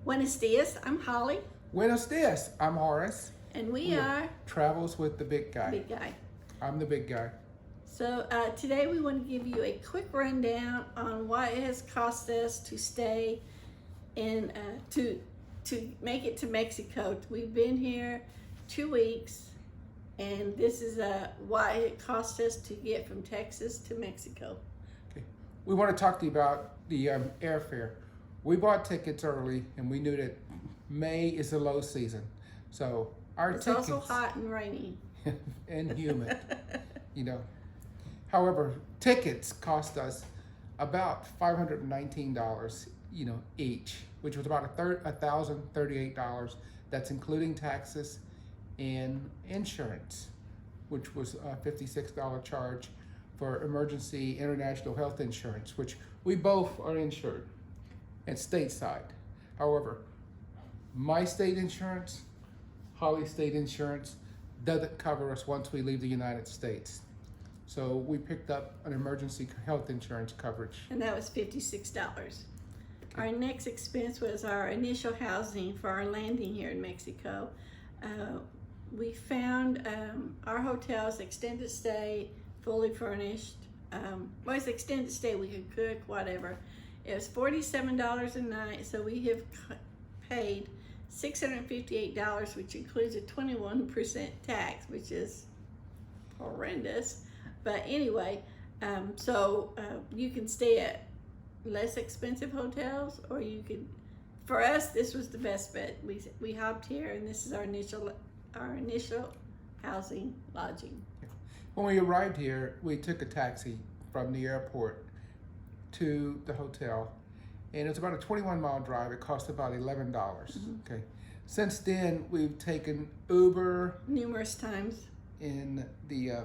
Buenos dias, I'm Holly, Buenos dias, I'm Horace. and we are Travels with the Big Guy. Big Guy. I'm the big guy. So today we want to give you a quick rundown on what it has cost us to stay in, to make it to Mexico. We've been here 2 weeks, and this is why it cost us to get from Texas to Mexico. Okay. We want to talk to you about the airfare. We bought tickets early, and we knew that May is the low season. So our It's tickets... also hot and rainy. and humid, you know. However, tickets cost us about $519, each, which was about $1,038. That's including taxes and insurance, which was a $56 charge for emergency international health insurance, which we both are insured and stateside. However, my state insurance, Holly's state insurance, doesn't cover us once we leave the United States. So we picked up an emergency health insurance coverage. And that was $56. Okay. Our next expense was our initial housing for our landing here in Mexico. We found our hotel's extended stay, fully furnished. Well, it's extended stay, we could cook, whatever. It was $47 a night, so we have paid $658, which includes a 21% tax, which is horrendous. But anyway, you can stay at less expensive hotels, or you could. For us, this was the best bet. We hopped here, and this is our initial housing lodging. When we arrived here, we took a taxi from the airport to the hotel, and it was about a 21-mile drive. It cost about $11. Mm-hmm. Okay. Since then, we've taken Uber numerous times in the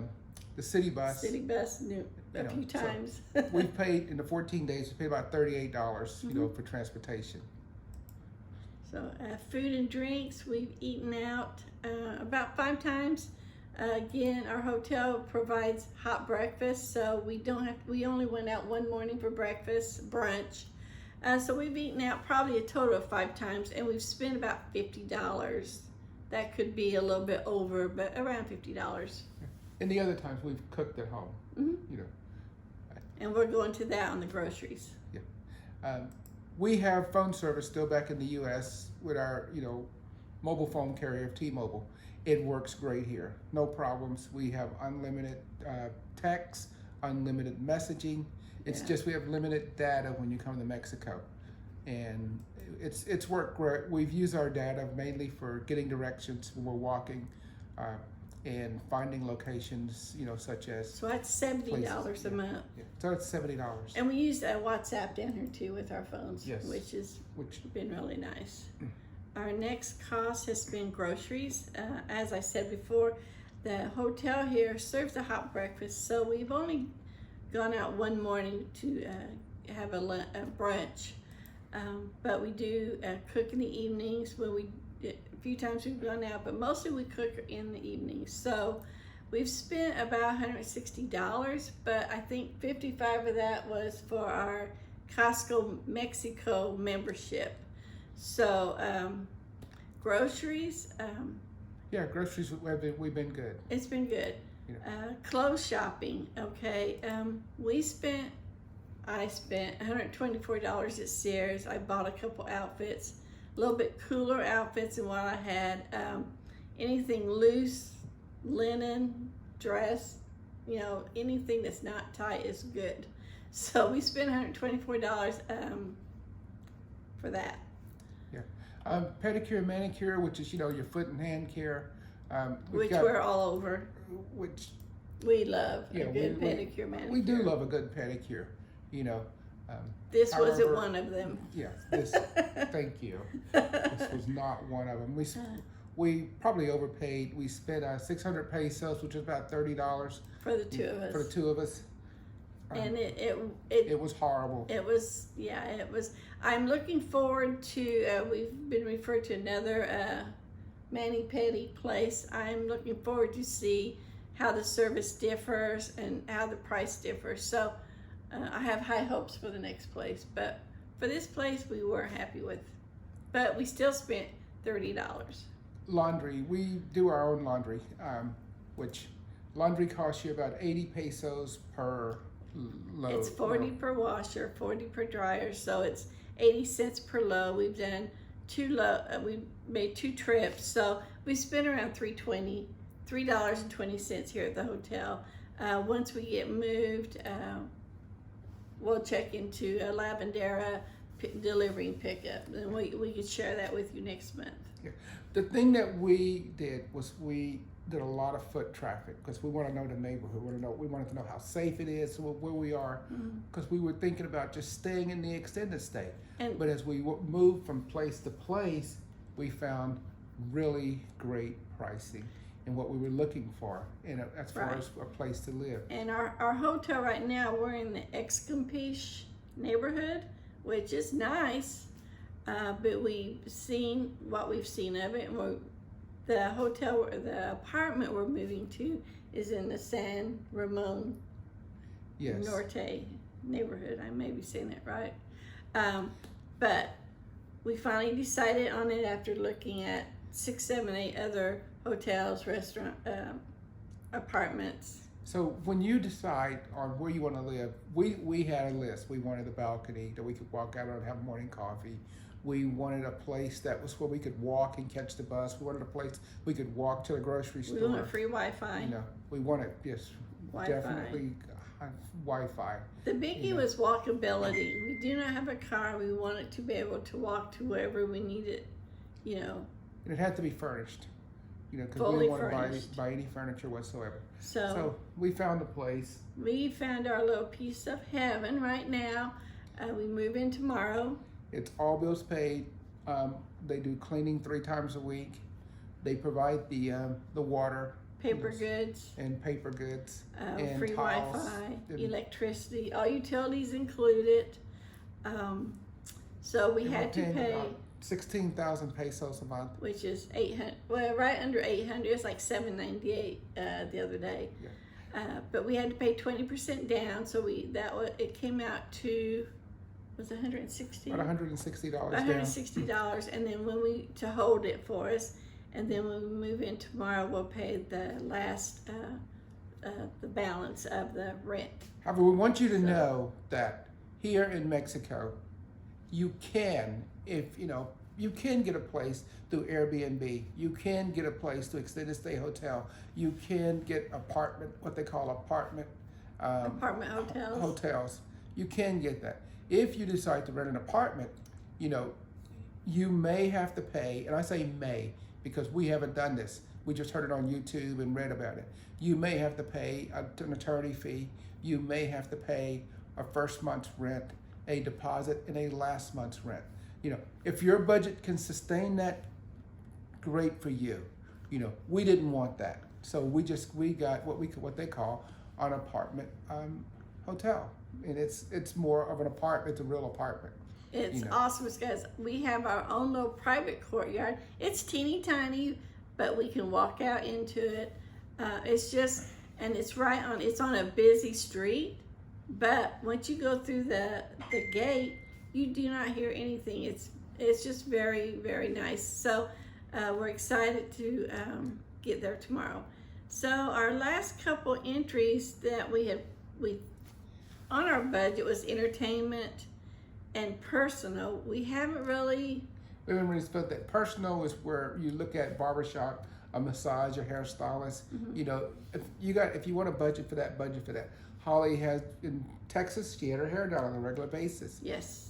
city bus. A few times. So we've paid in the 14 days. We paid about $38, for transportation. So food and drinks, we've eaten out about 5 times. Again, our hotel provides hot breakfast, so we only went out one morning for breakfast, brunch. So we've eaten out probably a total of 5 times, and we've spent about $50. That could be a little bit over, but around $50. And the other times we've cooked at home, And we're going to that on the groceries. Yeah. We have phone service still back in the U.S. with our, mobile phone carrier, T-Mobile. It works great here. No problems. We have unlimited text, unlimited messaging. It's just we have limited data when you come to Mexico. And it's worked great. We've used our data mainly for getting directions when we're walking and finding locations, such as... So that's $70 a month. Yeah. So it's $70. And we use WhatsApp down here too with our phones, yes. which has been really nice. Our next cost has been groceries. As I said before, the hotel here serves a hot breakfast, so we've only gone out one morning to have a brunch, but we do cook in the evenings. A few times we've gone out, but mostly we cook in the evenings. So we've spent about $160, but I think 55 of that was for our Costco Mexico membership. So groceries. Groceries, we've been good. It's been good. Clothes shopping, okay. I spent $124 at Sears. I bought a couple outfits, a little bit cooler outfits than what I had. Anything loose, linen, dress, anything that's not tight is good. So we spent $124 for that. Yeah. Pedicure and manicure, which is, your foot and hand care. We're all over. Which we love a good pedicure, manicure. We do love a good pedicure, This wasn't one of them. Yes, thank you. This was not one of them. We probably overpaid. We spent 600 pesos, which is about $30 for the two of us. For the two of us. And it was horrible. It was. I'm looking forward to, we've been referred to another mani-pedi place. I'm looking forward to see how the service differs and how the price differs. So I have high hopes for the next place, but for this place we were happy with. but we still spent $30. Laundry, we do our own laundry, which laundry costs you about 80 pesos per load. It's 40 per washer, 40 per dryer, so it's 80 cents per load. We've done we made 2 trips, so we spent around $3.20 here at the hotel. Once we get moved, we'll check into a Lavandera delivery and pickup, and we could share that with you next month. Yeah. The thing that we did was we did a lot of foot traffic because we want to know the neighborhood. We wanted to know how safe it is, where we are, because we were thinking about just staying in the extended stay. But as we moved from place to place, we found really great pricing and what we were looking for, as far as a place to live. And our hotel right now, we're in the Ex-Campeche neighborhood, which is nice, but we've seen what we've seen of it. And the apartment we're moving to is in the San Ramon Norte neighborhood. I may be saying that right. But we finally decided on it after looking at 6, 7, 8 other hotels, restaurant, apartments. So when you decide on where you want to live, we had a list. We wanted a balcony that we could walk out on and have morning coffee. We wanted a place that was where we could walk and catch the bus. We wanted a place we could walk to the grocery store. We wanted free Wi-Fi. We wanted, yes, Wi-Fi. definitely Wi-Fi. The biggie was walkability. We do not have a car. We wanted to be able to walk to wherever we needed, And it had to be furnished, because we fully didn't want furnished. to buy any furniture whatsoever. So we found a place. We found our little piece of heaven right now. We move in tomorrow. It's all bills paid. They do cleaning 3 times a week. They provide the water, Paper goods. and paper goods, and free towels, Wi-Fi, and electricity, all utilities included. So we and had to we're paying pay, about 16,000 pesos a month. which is 800. Well, right under 800. It's like 798 the other day. Yeah. But we had to pay 20% down. So it came out to was $160. About $160 down. $160, and then to hold it for us, and then when we move in tomorrow, we'll pay the last the balance of the rent. However, we want you to know that here in Mexico, you can, you can get a place through Airbnb. You can get a place through extended stay hotel. You can get what they call apartment hotels. Hotels. You can get that. If you decide to rent an apartment, you may have to pay, and I say may because we haven't done this. We just heard it on YouTube and read about it. You may have to pay an attorney fee. You may have to pay a first month's rent, a deposit, and a last month's rent. If your budget can sustain that, great for you. We didn't want that, so we got what they call an apartment hotel, and it's more of an apartment. It's a real apartment. It's awesome because we have our own little private courtyard. It's teeny tiny, but we can walk out into it. It's on a busy street, but once you go through the gate, you do not hear anything. It's just very, very nice. So we're excited to get there tomorrow. So our last couple entries that we on our budget was entertainment and personal. We haven't really split that. Personal is where you look at barbershop, a massage, a hairstylist. Mm-hmm. If you want a budget for that, budget for that. Holly has in Texas. She had her hair done on a regular basis. Yes.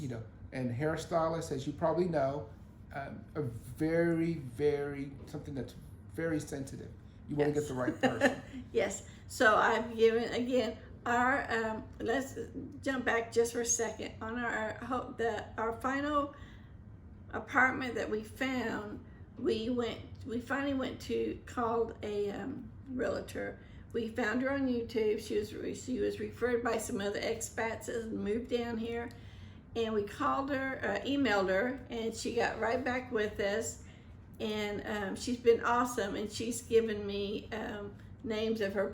And hairstylists, as you probably know, are very, very something that's very sensitive. You want to get the right person. Yes. So I've given again. Let's jump back just for a second. On our final apartment that we found, we finally called a realtor. We found her on YouTube. She was referred by some other expats that moved down here, and we called her, emailed her, and she got right back with us. And she's been awesome, and she's given me names of her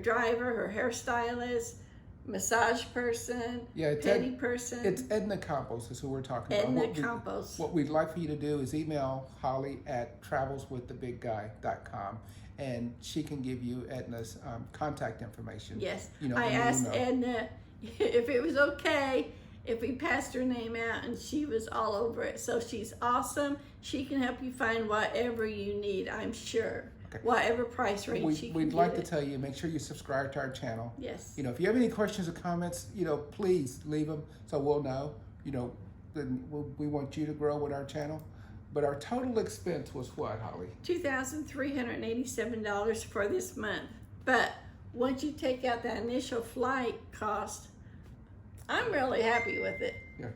driver, her hairstylist, massage person, Yeah, it's petty person. It's Edna Campos is who we're talking Edna about. Campos. What we'd like for you to do is email Holly at travelswiththebigguy.com, and she can give you Edna's contact information. Yes. You know, I in the asked email. Edna if it was okay if we passed her name out, and she was all over it. So she's awesome. She can help you find whatever you need, I'm sure. Okay. Whatever price range she can We'd like give to tell you, make sure you subscribe to our channel. Yes. You know, if you have any questions or comments, you know, please leave them so we'll know. You know, then we want you to grow with our channel. But our total expense was what, Holly? $2,387 for this month. But once you take out that initial flight cost, I'm really happy with it. Yeah.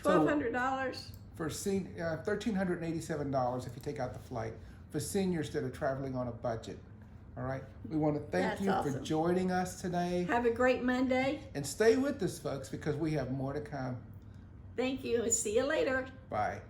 $1,200. For $1,387 if you take out the flight for seniors that are traveling on a budget. All right. We want to thank That's you awesome. for joining us today, Have a great Monday. and stay with us, folks, because we have more to come. Thank you, and see you later. Bye.